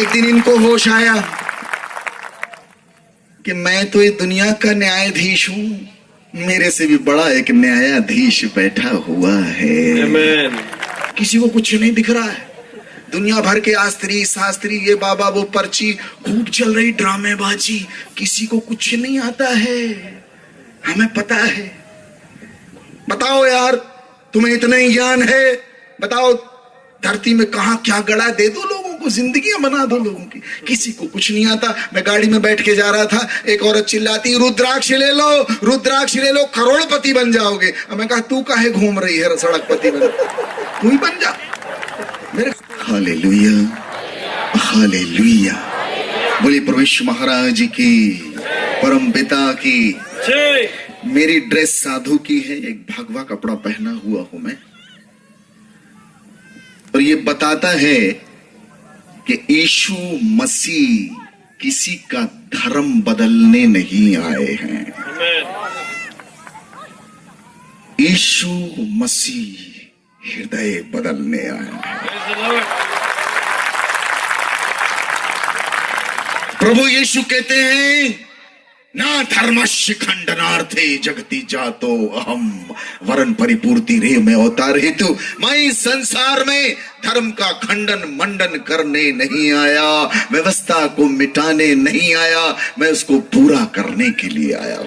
एक दिन इनको होश आया कि मैं तो ये दुनिया का न्यायाधीश हूं, मेरे से भी बड़ा एक न्यायाधीश बैठा हुआ है। Amen. किसी को कुछ नहीं दिख रहा है। दुनिया भर के आस्त्री शास्त्री, ये बाबा वो पर्ची, खूब चल रही ड्रामेबाजी, किसी को कुछ नहीं आता है। हमें पता है। बताओ यार, तुम्हें इतना ही ज्ञान है, बताओ धरती में कहां क्या गड़ा, दे दो लोगों को, जिंदगियां बना दो लोगों की। किसी को कुछ नहीं आता। मैं गाड़ी में बैठ के जा रहा था, एक औरत चिल्लाती, रुद्राक्ष ले लो, रुद्राक्ष ले लो, करोड़पति बन जाओगे। अब मैं कहा, तू काहे घूम रही है सड़कपति बन, तू ही बन जा मेरे। Hallelujah, hallelujah. बोलिए प्रभु यीशु महाराज की, परम पिता की। मेरी ड्रेस साधु की है, एक भगवा कपड़ा पहना हुआ हूं मैं, और ये बताता है कि यीशु मसीह किसी का धर्म बदलने नहीं आए हैं। यीशु मसीह हृदय बदलने आए हैं। प्रभु यीशु कहते हैं, ना धर्मस्य खंडनार्थे जगति जातो अहम वरन परिपूर्ति रे में अवतार हेतु। मैं इस संसार में धर्म का खंडन मंडन करने नहीं आया, व्यवस्था को मिटाने नहीं आया, मैं उसको पूरा करने के लिए आया हूं।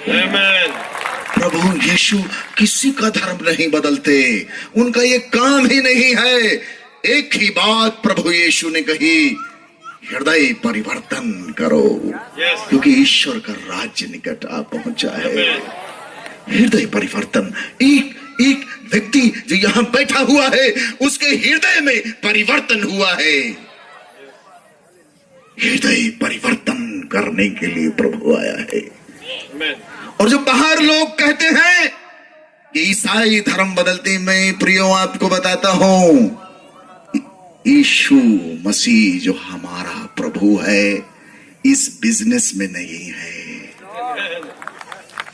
प्रभु यीशु किसी का धर्म नहीं बदलते, उनका ये काम ही नहीं है। एक ही बात प्रभु यीशु ने कही, हृदय परिवर्तन करो, क्योंकि ईश्वर का राज्य निकट आ पहुंचा है। हृदय परिवर्तन। एक एक व्यक्ति जो यहां बैठा हुआ है, उसके हृदय में परिवर्तन हुआ है। हृदय परिवर्तन करने के लिए प्रभु आया है। और जो बाहर लोग कहते हैं कि ईसाई धर्म बदलते, मैं प्रियो आपको बताता हूं, यीशु मसीह जो हमारा प्रभु है, इस बिजनेस में नहीं है,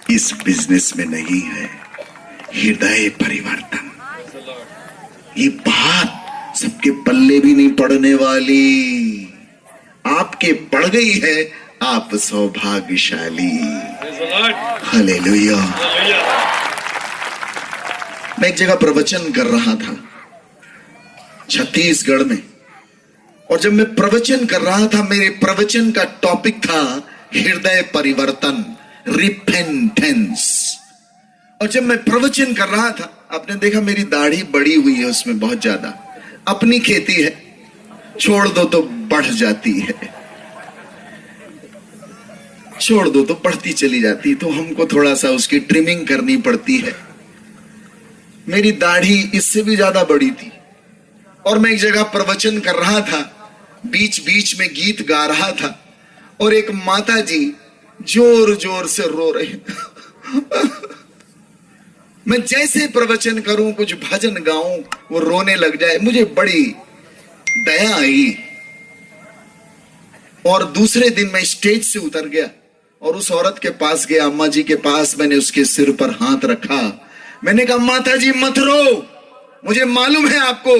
इस बिजनेस में नहीं है। हृदय परिवर्तन, ये बात सबके पल्ले भी नहीं पड़ने वाली। आपके पड़ गई है, आप सौभाग्यशाली। हालेलुया। मैं एक जगह प्रवचन कर रहा था छत्तीसगढ़ में, और जब मैं प्रवचन कर रहा था, मेरे प्रवचन का टॉपिक था हृदय परिवर्तन, रिपेंटेंस। और जब मैं प्रवचन कर रहा था, आपने देखा मेरी दाढ़ी बड़ी हुई है, उसमें बहुत ज्यादा। अपनी खेती है, छोड़ दो तो बढ़ जाती है, छोड़ दो तो बढ़ती चली जाती, तो हमको थोड़ा सा उसकी ट्रिमिंग करनी पड़ती है। मेरी दाढ़ी इससे भी ज्यादा बड़ी थी, और मैं एक जगह प्रवचन कर रहा था, बीच बीच में गीत गा रहा था, और एक माता जी जोर जोर से रो रही। मैं जैसे प्रवचन करूं, कुछ भजन गाऊं, वो रोने लग जाए, मुझे बड़ी दया आई। और दूसरे दिन मैं स्टेज से उतर गया और उस औरत के पास गया, अम्मा जी के पास। मैंने उसके सिर पर हाथ रखा, मैंने कहा, माता जी मत रो, मुझे मालूम है आपको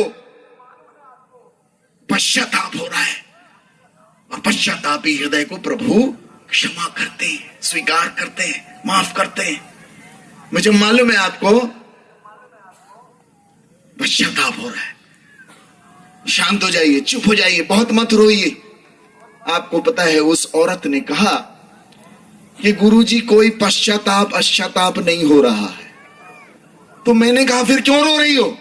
पश्चाताप हो रहा है, और पश्चातापी हृदय को प्रभु क्षमा करते हैं, स्वीकार करते हैं, माफ करते हैं। मुझे मालूम है आपको पश्चाताप हो रहा है, शांत हो जाइए, चुप हो जाइए, बहुत मत रोइए। आपको पता है, उस औरत ने कहा कि गुरुजी कोई पश्चाताप नहीं हो रहा है। तो मैंने कहा, फिर क्यों रो रही हो?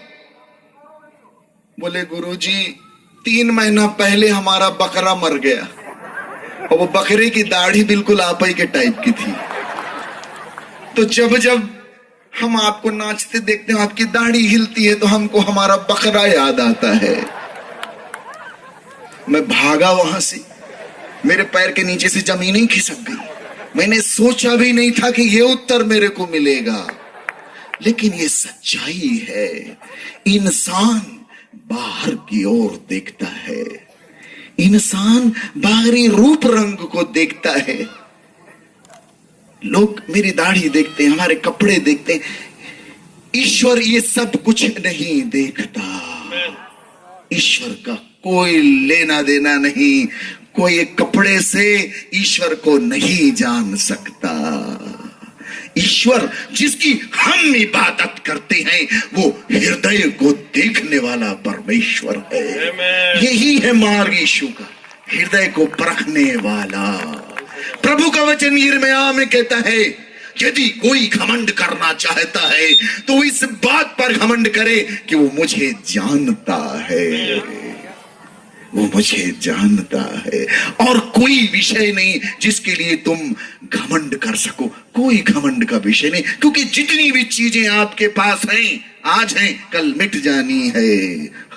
बोले, गुरुजी 3 महीना पहले हमारा बकरा मर गया, और वो बकरे की दाढ़ी बिल्कुल आप ही के टाइप की थी। तो जब जब हम आपको नाचते देखते हैं, आपकी दाढ़ी हिलती है, तो हमको हमारा बकरा याद आता है। मैं भागा वहां से, मेरे पैर के नीचे से जमीन ही खिसक गई। मैंने सोचा भी नहीं था कि ये उत्तर मेरे को मिलेगा, लेकिन ये सच्चाई है। इंसान बाहर की ओर देखता है, इंसान बाहरी रूप रंग को देखता है। लोग मेरी दाढ़ी देखते हैं, हमारे कपड़े देखते हैं, ईश्वर ये सब कुछ नहीं देखता। ईश्वर का कोई लेना देना नहीं। कोई एक कपड़े से ईश्वर को नहीं जान सकता। ईश्वर जिसकी हम इबादत करते हैं वो हृदय को देखने वाला परमेश्वर है। यही है मार्ग यीशु का, हृदय को परखने वाला। प्रभु का वचन यिर्मयाह में कहता है, यदि कोई घमंड करना चाहता है तो इस बात पर घमंड करे कि वो मुझे जानता है, वो मुझे जानता है। और कोई विषय नहीं जिसके लिए तुम घमंड कर सको, कोई घमंड का विषय नहीं, क्योंकि जितनी भी चीजें आपके पास हैं, आज हैं, कल मिट जानी है।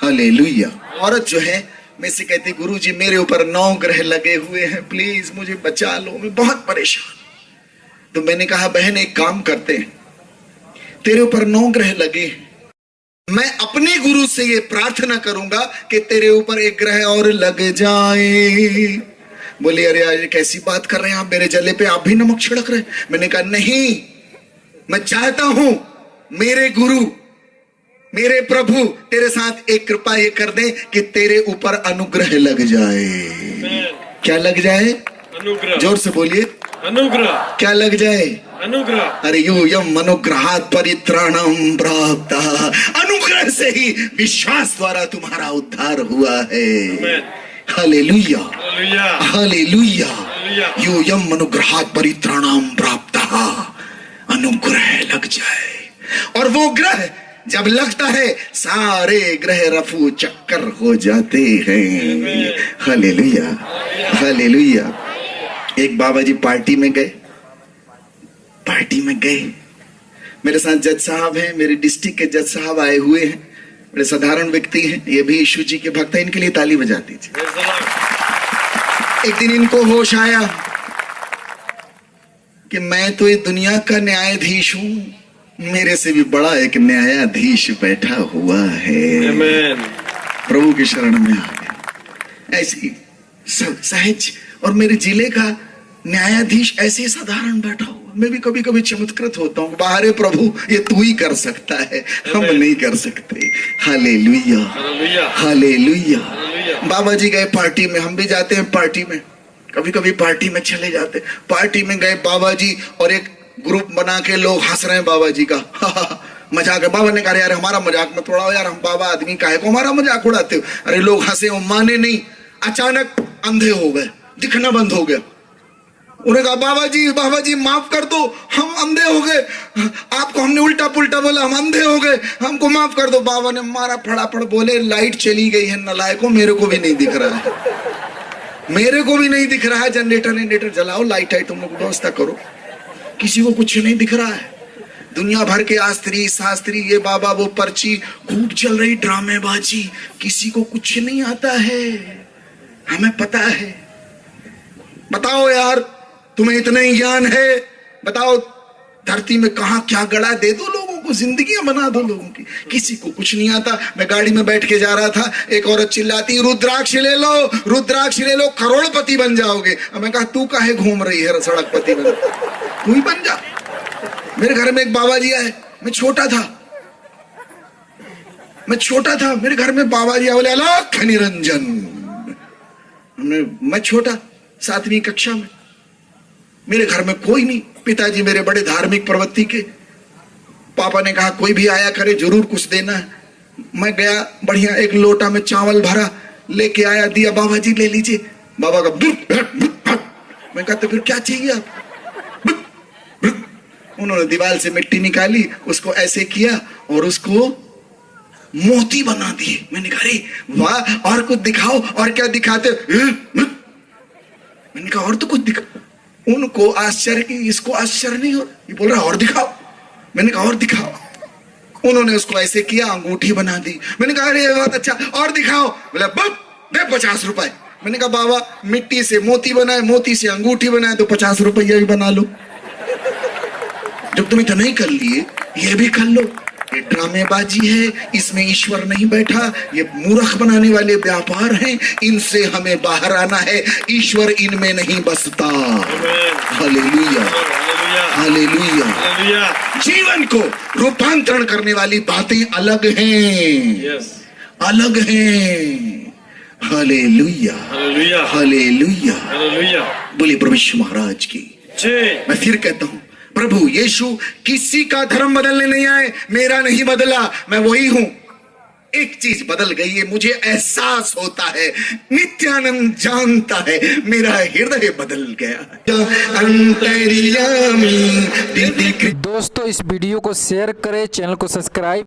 हालेलुया। औरत जो है मैं से कहती, गुरुजी मेरे ऊपर 9 ग्रह लगे हुए हैं, प्लीज मुझे बचा लो, मैं बहुत परेशान। तो मैंने कहा बहन एक काम करते हैं, तेरे ऊपर 9 ग्रह लगे, मैं अपने गुरु से ये प्रार्थना करूंगा कि तेरे ऊपर एक ग्रह और लग जाए। बोले अरे यार कैसी बात कर रहे हैं आप, मेरे जले पे आप भी नमक छिड़क रहे हैं। मैंने कहा नहीं, मैं चाहता हूं मेरे गुरु मेरे प्रभु तेरे साथ एक कृपा ये कर दे कि तेरे ऊपर अनुग्रह लग जाए। क्या लग जाए? अनुग्रह। जोर से बोलिए, अनुग्रह। क्या लग जाए? अनुग्रह। अरे यूयम अनुग्रहात् परित्राणम प्राप्त। अनुग्रह से ही विश्वास द्वारा तुम्हारा उद्धार हुआ है। Hallelujah, hallelujah. यूयम अनुग्रहात् परित्राणम प्राप्त। अनुग्रह लग जाए, और वो ग्रह जब लगता है सारे ग्रह रफू चक्कर हो जाते हैं। Hallelujah, hallelujah. एक बाबा जी पार्टी में गए, मेरे साथ जज साहब हैं, मेरे डिस्ट्रिक्ट के जज साहब आए हुए हैं, बड़े साधारण व्यक्ति हैं, ये भी यीशु जी के भक्त हैं, इनके लिए ताली बजा दीजिए। एक दिन इनको होश आया कि मैं तो ये दुनिया का न्यायाधीश हूं, मेरे से भी बड़ा एक न्यायाधीश बैठा हुआ है। प्रभु की शरण में आ गए, ऐसी सहज, और मेरे जिले का न्यायाधीश ऐसे साधारण बैठा हुआ। मैं भी कभी कभी चमत्कृत होता हूँ, बाहर प्रभु ये तू ही कर सकता है, हम नहीं कर सकते। Hallelujah, hallelujah. बाबा जी गए पार्टी में, हम भी जाते हैं पार्टी में, कभी कभी पार्टी में चले जाते। पार्टी में गए बाबा जी, और एक ग्रुप बना के लोग हंस रहे हैं बाबा जी का, मजाक है। बाबा ने कहा यार हमारा मजाक मत उड़ाओ यार, हम बाबा आदमी काहे को हमारा मजाक उड़ाते हो। अरे लोग हंसे, वो माने नहीं, अचानक अंधे हो गए, दिखना बंद हो गया। उन्हें कहा बाबा जी माफ कर दो, हम अंधे हो गए, आपको हमने उल्टा पुल्टा बोला, हम अंधे हो गए, हमको माफ कर दो। बाबा ने मारा फटाफट, बोले लाइट चली गई है नलायकों, मेरे को भी नहीं दिख रहा है, मेरे को भी नहीं दिख रहा है, जनरेटर जलाओ, लाइट है तुम लोग व्यवस्था करो। किसी को कुछ नहीं दिख रहा है। दुनिया भर के आस्त्री शास्त्री, ये बाबा वो पर्ची, खूब चल रही ड्रामेबाजी, किसी को कुछ नहीं आता है। हमें पता है। बताओ यार, तुम्हें इतना ही ज्ञान है, बताओ धरती में कहां क्या गड़ा, दे दो लोगों को, जिंदगियां बना दो लोगों की। किसी को कुछ नहीं आता। मैं गाड़ी में बैठ के जा रहा था, एक औरत चिल्लाती रुद्राक्ष ले लो, रुद्राक्ष ले लो, करोड़पति बन जाओगे। अब मैं कहा तू काहे घूम रही है सड़कपति बन, तू ही बन जा। मेरे घर में एक बाबा जी आए, मैं छोटा था, मेरे घर में बाबा जी आए, बोले अलख निरंजन। मैं छोटा, 7वीं कक्षा में, मेरे घर में कोई नहीं। पिताजी मेरे बड़े धार्मिक प्रवृत्ति के, पापा ने कहा कोई भी आया करे जरूर कुछ देना है। मैं गया, बढ़िया एक लोटा में चावल भरा, लेके आया, दिया, बाबा जी ले लीजिए। बाबा का मैं कहता फिर क्या चाहिए आप? उन्होंने दीवार से मिट्टी निकाली, उसको ऐसे किया और उसको मोती बना दिए। मैंने कहा वाह, और कुछ दिखाओ। और क्या दिखाते? मैंने कहा और तो कुछ दिखा। उनको आश्चर्य की, इसको आश्चर्य नहीं हो, ये बोल रहा और दिखाओ। मैंने कहा और दिखाओ। उन्होंने उसको ऐसे किया, अंगूठी बना दी। मैंने कहा अरे बहुत अच्छा, और दिखाओ। बोला दे 50 रुपए। मैंने कहा बाबा मिट्टी से मोती बनाए, मोती से अंगूठी बनाए, तो 50 रुपया भी बना लो। जब तुम इतना नहीं कर लिए, ये भी कर लो। ये ड्रामेबाजी है, इसमें ईश्वर नहीं बैठा, ये मूर्ख बनाने वाले व्यापार हैं, इनसे हमें बाहर आना है। ईश्वर इनमें नहीं बसता। Hallelujah, hallelujah. जीवन को रूपांतरण करने वाली बातें अलग हैं, अलग हैं। Hallelujah, hallelujah, hallelujah. हालेलुया। बोलिए प्रभु यीशु महाराज की। जय। मैं फिर कहता हूं, प्रभु यीशु किसी का धर्म बदलने नहीं आए, मेरा नहीं बदला, मैं वही हूं। एक चीज बदल गई है, मुझे एहसास होता है, नित्यानंद जानता है, मेरा हृदय बदल गया। अंतर्यामी। दोस्तों इस वीडियो को शेयर करें, चैनल को सब्सक्राइब